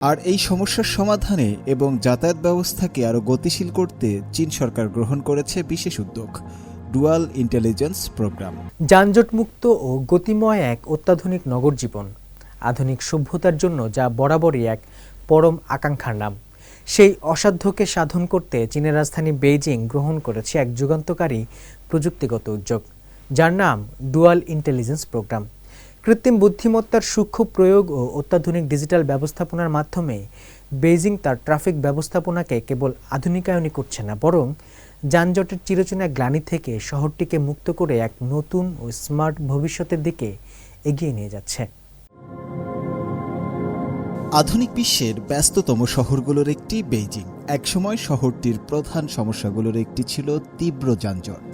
আর এই সমস্যার সমাধানে এবং যাতায়াত ব্যবস্থাকে আরও গতিশীল করতে চীন সরকার গ্রহণ করেছে বিশেষ উদ্যোগ ডুয়াল ইন্টেলিজেন্স প্রোগ্রাম। যানজটমুক্ত ও গতিময় এক অত্যাধুনিক নগর জীবন, আধুনিক সভ্যতার জন্য যা বরাবরই এক পরম আকাঙ্ক্ষার নাম। সেই অসাধ্যকে সাধন করতে চীনের রাজধানী বেইজিং গ্রহণ করেছে এক যুগান্তকারী প্রযুক্তিগত উদ্যোগ, যার নাম ডুয়াল ইন্টেলিজেন্স প্রোগ্রাম। কৃত্রিম বুদ্ধিমত্তার সূক্ষ্ম প্রয়োগ ও অত্যাধুনিক ডিজিটাল ব্যবস্থাপনার মাধ্যমে বেইজিং তার ট্রাফিক ব্যবস্থাপনাকে কেবল আধুনিকায়নই করছে না, বরং যানজটের চিরচেনা গ্লানি থেকে শহরটিকে মুক্ত করে এক নতুন ও স্মার্ট ভবিষ্যতের দিকে এগিয়ে নিয়ে যাচ্ছে। আধুনিক বিশ্বের ব্যস্ততম শহরগুলোর একটি বেইজিং। একসময় শহরটির প্রধান সমস্যাগুলোর একটি ছিল তীব্র যানজট।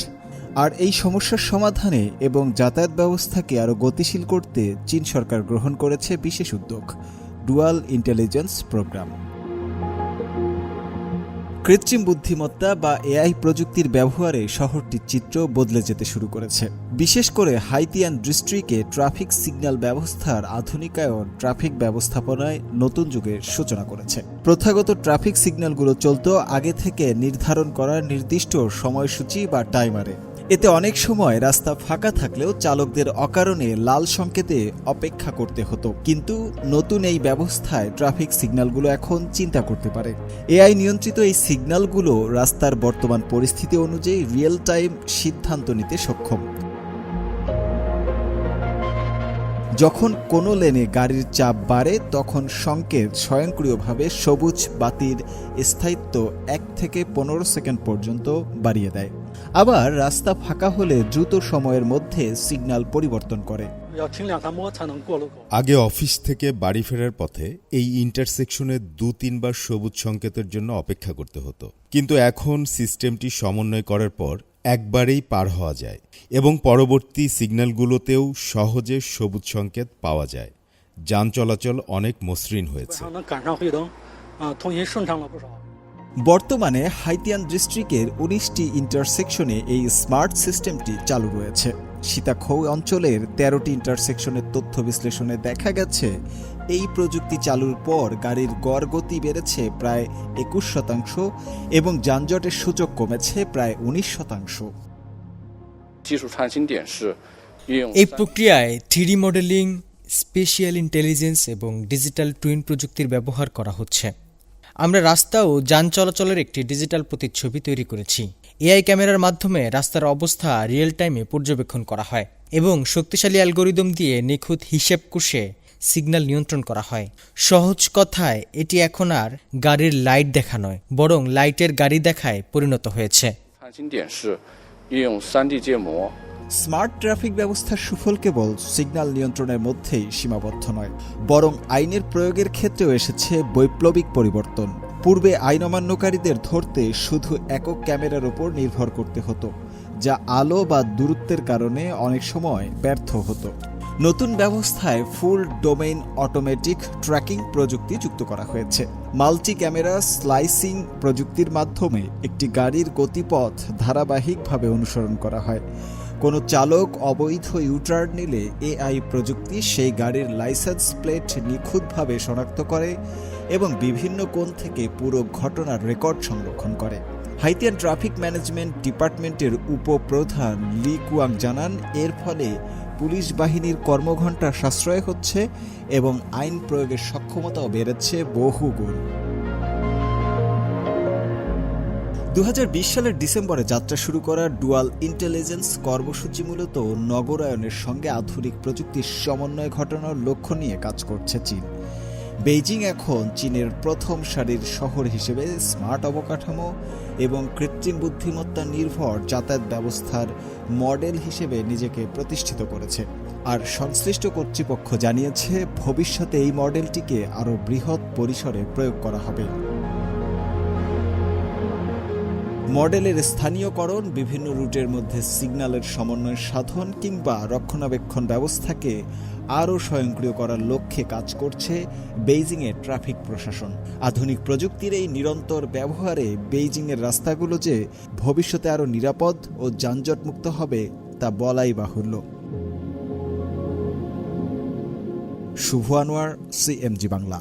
আর এই সমস্যার সমাধানে এবং যাতায়াত ব্যবস্থাকে আরও গতিশীল করতে চীন সরকার গ্রহণ করেছে বিশেষ উদ্যোগ ডুয়াল ইন্টেলিজেন্স প্রোগ্রাম। কৃত্রিম বুদ্ধিমত্তা বা এআই প্রযুক্তির ব্যবহারে শহরটির চিত্র বদলে যেতে শুরু করেছে। বিশেষ করে হাইতিয়ান ডিস্ট্রিক্টে ট্রাফিক সিগন্যাল ব্যবস্থার আধুনিকায়ন ট্রাফিক ব্যবস্থাপনায় নতুন যুগের সূচনা করেছে। প্রথাগত ট্রাফিক সিগন্যালগুলো চলত আগে থেকে নির্ধারণ করা নির্দিষ্ট সময়সূচি বা টাইমারে। এতে অনেক সময় রাস্তা ফাঁকা থাকলেও চালকদের অকারণে লাল সংকেতে অপেক্ষা করতে হতো। কিন্তু নতুন এই ব্যবস্থায় ট্রাফিক সিগন্যালগুলো এখন চিন্তা করতে পারে। এআই নিয়ন্ত্রিত এই সিগন্যালগুলো রাস্তার বর্তমান পরিস্থিতি অনুযায়ী রিয়েল টাইম সিদ্ধান্ত নিতে সক্ষম। যখন কোনো লেনে গাড়ির চাপ বাড়ে তখন সংকেত স্বয়ংক্রিয়ভাবে সবুজ বাতির স্থায়িত্ব 1 থেকে 15 সেকেন্ড পর্যন্ত বাড়িয়ে দেয়। আবার রাস্তা ফাঁকা হলে দ্রুত সময়ের মধ্যে সিগন্যাল পরিবর্তন করে। আগে অফিস থেকে বাড়ি ফেরার পথে এই ইন্টারসেকশনে 2-3 বার সবুজ সংকেতের জন্য অপেক্ষা করতে হতো, কিন্তু এখন সিস্টেমটি সমন্বয় করার পর একবারেই পার হওয়া যায় এবং পরবর্তী সিগন্যালগুলোতেও সহজে সবুজ সংকেত পাওয়া যায়। যান চলাচল অনেক মসৃণ হয়েছে। বর্তমানে হাইতিয়ান ডিস্ট্রিক্টের 19টি ইন্টারসেকশনে এই স্মার্ট সিস্টেমটি চালু রয়েছে। সীতাখৌ অঞ্চলের 13টি ইন্টারসেকশনের তথ্য বিশ্লেষণে দেখা গেছে এই প্রযুক্তি চালুর পর গাড়ির গড় গতি বেড়েছে প্রায় 21% এবং যানজটের সূচক কমেছে প্রায় 19%। এই প্রক্রিয়ায় 3D মডেলিং, স্পেশিয়াল ইন্টেলিজেন্স এবং ডিজিটাল টুইন প্রযুক্তির ব্যবহার করা হচ্ছে। আমরা রাস্তা ও যান চলাচলের একটি ডিজিটাল প্রতিচ্ছবি তৈরি করেছি। এআই ক্যামেরার মাধ্যমে রাস্তার অবস্থা রিয়েল টাইমে পর্যবেক্ষণ করা হয় এবং শক্তিশালী অ্যালগোরিদম দিয়ে নিখুঁত হিসেব কষে সিগন্যাল নিয়ন্ত্রণ করা হয়। সহজ কথায় এটি এখন আর গাড়ির লাইট দেখা নয়, বরং লাইটের গাড়ি দেখায় পরিণত হয়েছে। স্মার্ট ট্রাফিক ব্যবস্থার সুফল কেবল সিগন্যাল নিয়ন্ত্রণের মধ্যেই সীমাবদ্ধ নয়, বরং আইনের প্রয়োগের ক্ষেত্রেও এসেছে বৈপ্লবিক পরিবর্তন। পূর্বে আইন অমান্যকারীদের ধরতে শুধু একক ক্যামেরার উপর নির্ভর করতে হতো, যা আলো বা দূরত্বের কারণে অনেক সময় ব্যর্থ হতো। নতুন ব্যবস্থায় ফুল ডোমেইন অটোমেটিক ট্র্যাকিং প্রযুক্তি যুক্ত করা হয়েছে। মাল্টি ক্যামেরা স্লাইসিং প্রযুক্তির মাধ্যমে একটি গাড়ির গতিপথ ধারাবাহিকভাবে অনুসরণ করা হয়। কোনো চালক অবৈধ ইউটার্ন নিলে এআই প্রযুক্তি সেই গাড়ির লাইসেন্স প্লেট নিখুঁতভাবে শনাক্ত করে এবং বিভিন্ন কোণ থেকে পুরো ঘটনার রেকর্ড সংরক্ষণ করে। হাইতিয়ান ট্রাফিক ম্যানেজমেন্ট ডিপার্টমেন্টের উপপ্রধান লি কুয়াং জানান, এর ফলে পুলিশ বাহিনীর কর্মঘণ্টা সাশ্রয় হচ্ছে এবং আইন প্রয়োগের সক্ষমতাও বেড়েছে বহুগুণ। 2020 সালের ডিসেম্বরে যাত্রা শুরু করা ডুয়াল ইন্টেলিজেন্স কর্মসূচি মূলত নগরায়নের সঙ্গে আধুনিক প্রযুক্তির সমন্বয় ঘটানোর লক্ষ্য নিয়ে কাজ করছে চীন। বেইজিং এখন চীনের প্রথম সারির শহর হিসেবে স্মার্ট অবকাঠামো এবং কৃত্রিম বুদ্ধিমত্তা নির্ভর যাতায়াত ব্যবস্থার মডেল হিসেবে নিজেকে প্রতিষ্ঠিত করেছে। আর সংশ্লিষ্ট কর্তৃপক্ষ জানিয়েছে ভবিষ্যতে এই মডেলটিকে আরও বৃহৎ পরিসরে প্রয়োগ করা হবে। মডেলের স্থানীয়করণ, বিভিন্ন রুটের মধ্যে সিগন্যালের সমন্বয় সাধন কিংবা রক্ষণাবেক্ষণ ব্যবস্থাকে আরও স্বয়ংক্রিয় করার লক্ষ্যে কাজ করছে বেইজিংয়ের ট্রাফিক প্রশাসন। আধুনিক প্রযুক্তির এই নিরন্তর ব্যবহারে বেইজিংয়ের রাস্তাগুলো যে ভবিষ্যতে আরও নিরাপদ ও যানজটমুক্ত হবে তা বলাই বাহুল্য। শুভ আনোয়ার, CMG বাংলা।